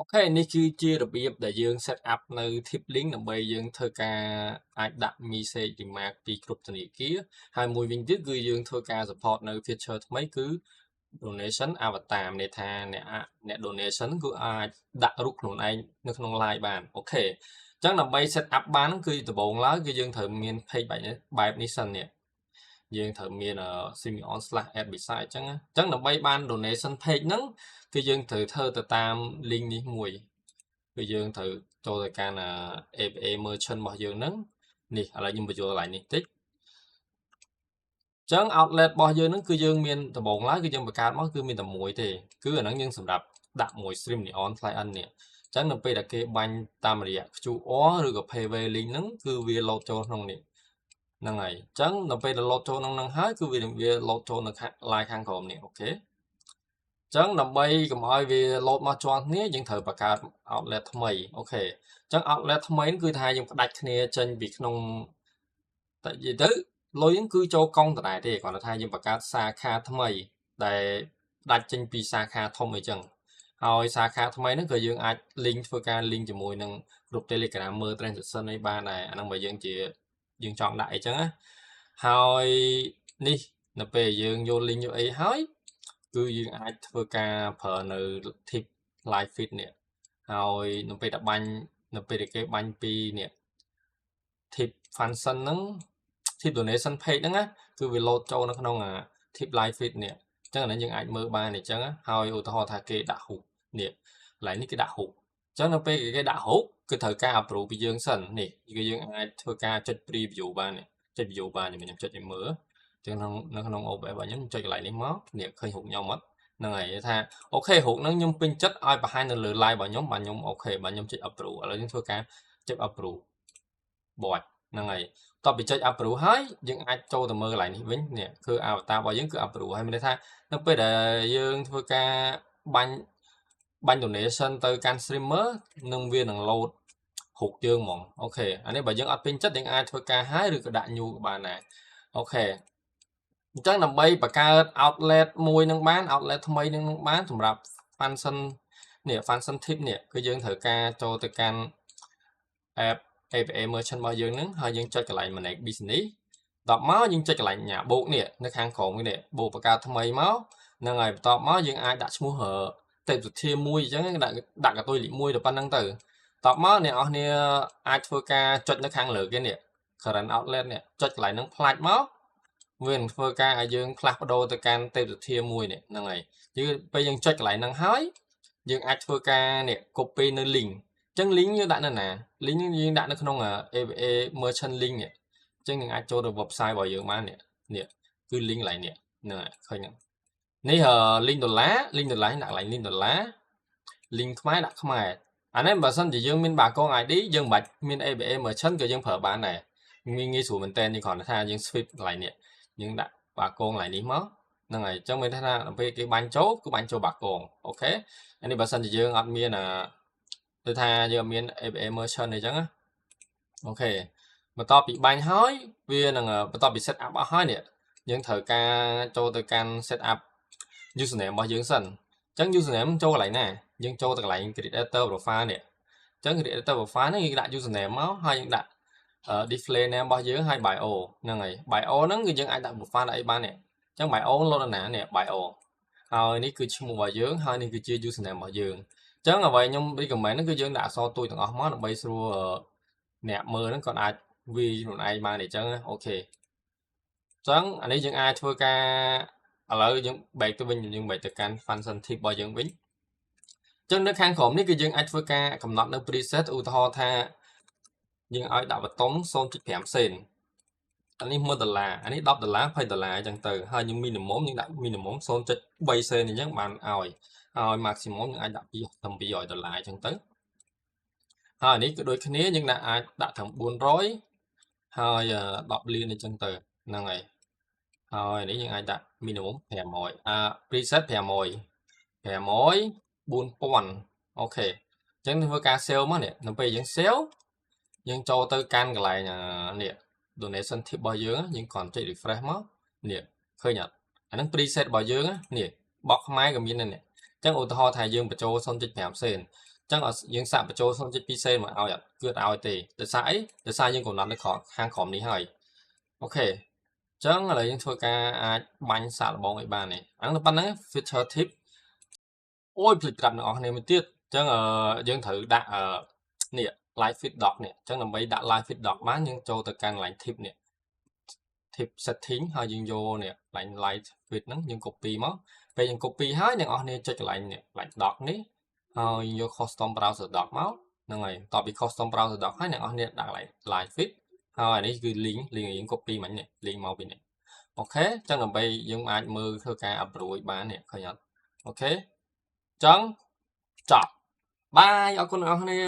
Ok នេះគឺជារបៀបដែលយើង set up នៅ tip link ដើម្បីយើងធ្វើការអាចដាក់ message remark ពីគ្រប់ធនាគារហើយមួយវិញទៀតគឺយើងធ្វើការ support នៅ feature ថ្មីគឺ donation avatar មានន័យថាអ្នក donation គឺអាចដាក់រូបខ្លួនឯងនៅក្នុង live បានអូខេអញ្ចឹងដើម្បី set up បានគឺដំបូងឡើយគឺយើងត្រូវមាន page បែបនេះសិននេះយើងត្រូវមាន semion/add beside អញ្ចឹងដើម្បីបាន donation page ហ្នឹងគឺយើងត្រូវធ្វើទៅតាម link នេះមួយគឺយើងត្រូវចូលទៅកាន់ APA merchant របស់យើងហ្នឹងនេះឥឡូវខ្ញុំបញ្ចូលកន្លែងនេះតិចចឹង outlet របស់យើងហ្នឹងគឺយើងមានដំបូងឡើយគឺយើងបង្កើតមកគឺមានតែមួយទេគឺអាហ្នឹងយើងសម្រាប់ដាក់មួយ stream neon client នេះចឹងនៅពេលដែលគេបាញ់តាមរយៈ QR ឬក៏ payway link ហ្នឹងគឺវា load ចូលក្នុងនេះហ្នឹងហើយអញ្ចឹងដល់ពេល load ចូលក្នុងហ្នឹងហើយគឺវា load ចូលនៅខាង line ខាងក្រោមនេះអូខេចឹងដើម្បីកុំឲ្យវា load មកជាន់គ្នាយើងត្រូវបង្កើត outlet ថ្មីអូខេចឹង outlet ថ្មីគឺថាយើងផ្ដាច់គ្នាចេញពីក្នុងតែនិយាយទៅលុយហ្នឹងគឺចូលកង់ដដែលទេគ្រាន់តែថាយើងបង្កើតសាខាថ្មីដែលដាច់ចេញពីសាខាធំអីចឹងហើយសាខាថ្មីហ្នឹងក៏យើងអាច link ធ្វើការ link ជាមួយនឹងក្រុម Telegram មើល transaction អីបានដែរអាហ្នឹងបើយើងជាយើងចង់ដាក់អីចឹងណាហើយនេះនៅពេលយើងយក link យកអីហើយគឺយើងអាចធ្វើការប្រើនៅ tip live feed នេះហើយនៅពេលដែលបាញ់នៅពេលដែលគេបាញ់ពីនេះ tip function ហ្នឹង tip donation page ហ្នឹងណាគឺវា load ចូលនៅក្នុង tip live feed នេះអញ្ចឹងអានេះយើងអាចមើលបានអញ្ចឹងហើយឧទាហរណ៍ថាគេដាក់ hook នេះកន្លែងនេះគេដាក់ hook អញ្ចឹងនៅពេលគេដាក់ hook គឺត្រូវការ approve ពីយើងសិននេះគឺយើងអាចធ្វើការចុច preview បាននេះចុច view បានខ្ញុំចុចឲ្យមើលអញ្ចឹងនៅក្នុង OBS របស់ខ្ញុំចុចកន្លែងនេះមកនេះឃើញ hook ខ្ញុំអត់ហ្នឹងហើយថាអូខេ hook ហ្នឹងខ្ញុំពេញចិត្តឲ្យបង្ហាញនៅលើ live របស់ខ្ញុំបាទខ្ញុំអូខេបាទខ្ញុំចុច approve ឥឡូវយើងធ្វើការចុច approve បត់ហ្នឹងហើយតបពីចុច approve ហើយយើងអាចចូលទៅមើលកន្លែងនេះវិញនេះគឺ avatar របស់យើងគឺ approve ហើយមានន័យថានៅពេលដែលយើងធ្វើការបាញ់ donation ទៅកាន់ streamer នឹងវានឹង load ហុកយើងហ្មងអូខេអានេះបើយើងអត់ពេញចិត្តយើងអាចធ្វើការ hide ឬក៏ដាក់ new ក៏បានដែរអូខេអញ្ចឹងដើម្បីបង្កើត outlet មួយនឹងបាន outlet ថ្មីនឹងបានសម្រាប់ function នេះ function tip នេះគឺយើងត្រូវការចូលទៅកាន់ app APA merchant របស់យើងហ្នឹងហើយយើងចុចកន្លែង manage business ដល់មកយើងចុចកន្លែងបូកនេះនៅខាងក្រោមនេះបូកបង្កើតថ្មីមកហ្នឹងហើយបន្ទាប់មកយើងអាចដាក់ឈ្មោះទេពសទ្ធាមួយអញ្ចឹងដាក់កតុយលេខ1ទៅប៉ុណ្្នឹងទៅតបមកអ្នកនរគ្នាអាចធ្វើការចុចនៅខាងលើគេនេះ current outlet នេះចុចកន្លែងហ្នឹងផ្លាច់មកវានឹងធ្វើការឲ្យយើងផ្លាស់ប្ដូរទៅកាន់ទេពសទ្ធាមួយនេះហ្នឹងហើយពេលយើងចុចកន្លែងហ្នឹងហើយយើងអាចធ្វើការនេះ copy នៅ link អញ្ចឹង link យើងដាក់នៅណា link យើងដាក់នៅក្នុង APA merchant link នេះអញ្ចឹងយើងអាចចូលទៅ website របស់យើងបាននេះគឺ link កន្លែងនេះហ្នឹងហើយឃើញហ្នឹងនេះlink ដុល្លារដាក់កន្លែង link ដុល្លារ link ខ្មែរដាក់ខ្មែរអានេះបើសិនជាយើងមានបាគង ID យើងមិនបាច់មាន APA merchant ក៏យើងប្រើបានដែរងាយស្រួលមែនតើនេះគ្រាន់តែថាយើង swipe កន្លែងនេះយើងដាក់បាគងកន្លែងនេះមកហ្នឹងហើយអញ្ចឹងមានថាដល់ពេលគេបាញ់ចូលគឺបាញ់ចូលបាគងអូខេអានេះបើសិនជាយើងអត់មានគឺថាយើងមាន APA merchant អីចឹងណាអូខេបន្ទាប់ពីបាញ់ហើយវានឹងបន្ទាប់ពី set up អស់ហើយនេះយើងត្រូវការចូលទៅកាន់ set up username របស់យើងសិនអញ្ចឹង username ចូលកន្លែងណាយើងចូលទៅកន្លែង creator profile នេះអញ្ចឹង creator profile ហ្នឹងយើងដាក់ username មកហើយយើងដាក់display name របស់យើងហើយ bio ហ្នឹងហើយ bio ហ្នឹងគឺយើងអាចដាក់ profile ដាក់អីបាននេះអញ្ចឹង bio លោតណានេះ bio ហើយនេះគឺឈ្មោះរបស់យើងហើយនេះគឺជា username របស់យើងអញ្ចឹងអ្វីខ្ញុំ recommend ហ្នឹងគឺយើងដាក់អក្សរទួយទាំងអស់មកដើម្បីស្រួលអ្នកមើលហ្នឹងគាត់អាចវាយខ្លួនឯងបានអញ្ចឹងអូខេអញ្ចឹងអានេះយើងអាចធ្វើការឥឡូវយើង back ទៅវិញយើង back ទៅកាន់ function tip របស់យើងវិញអញ្ចឹងនៅខាងក្រោមនេះគឺយើងអាចធ្វើការកំណត់នៅ preset ឧទាហរណ៍ថាយើងឲ្យដាក់បតុង 0.5 សេនអានេះ$1អានេះ$10 $20អញ្ចឹងទៅហើយយើង minimum យើងដាក់ minimum 0.3 សេនអញ្ចឹងបានឲ្យ maximum យើងអាចដាក់ពី$200អញ្ចឹងទៅហើយនេះគឺដូចគ្នាយើងអាចដាក់ត្រឹម400ហើយ10លានអញ្ចឹងទៅហ្នឹងហើយហើយនេះយើងអាចដាក់ minimum 500 preset 500 4000អូខេអញ្ចឹងធ្វើការ save មកនេះនៅពេលយើង save យើងចូលទៅកាន់កន្លែងនេះ donation tip របស់យើងយើងគ្រាន់ចុច refresh មកនេះឃើញអត់អាហ្នឹង preset របស់យើងនេះ box ខ្មែរក៏មានដែរនេះអញ្ចឹងឧទាហរណ៍ថាយើងបញ្ចូល 0.5 សេន ចឹងយើងសាកបញ្ចូល 0.2 សេនមកឲ្យអត់គឺអត់ឲ្យទេដោយសារអីដោយសារយើងកំណត់នៅខាងក្រោមនេះហើយអូខេចឹងឥឡូវយើងធ្វើការអាចបាញ់សាកល្បងឲ្យបាននេះអាហ្នឹងប៉ុណ្ណឹង feature tip អូយភ្លេចប្រាប់អ្នកនរគ្នាមួយទៀតចឹងយើងត្រូវដាក់នេះ live feed doc នេះចឹងដើម្បីដាក់ live feed doc បានយើងចូលទៅកាន់ line tip នេះ tip setting ហើយយើងយកនេះ line live feed ហ្នឹងយើង copy មកពេលយើង copy ហើយអ្នកនរគ្នាចុចកន្លែងនេះ line doc នេះហើយយក custom browser doc មកហ្នឹងហើយតទៅពី custom browser doc ហើយអ្នកនរគ្នាដាក់ live feed ហើយនេះគឺ link យើង copy មិញនេះ link មកពីនេះអូខេចឹងដើម្បីយើងអាចមើលធ្វើការ upload បាននេះឃើញអត់អូខេចឹងចប់បាយអរគុណអ្នកនរគ្នា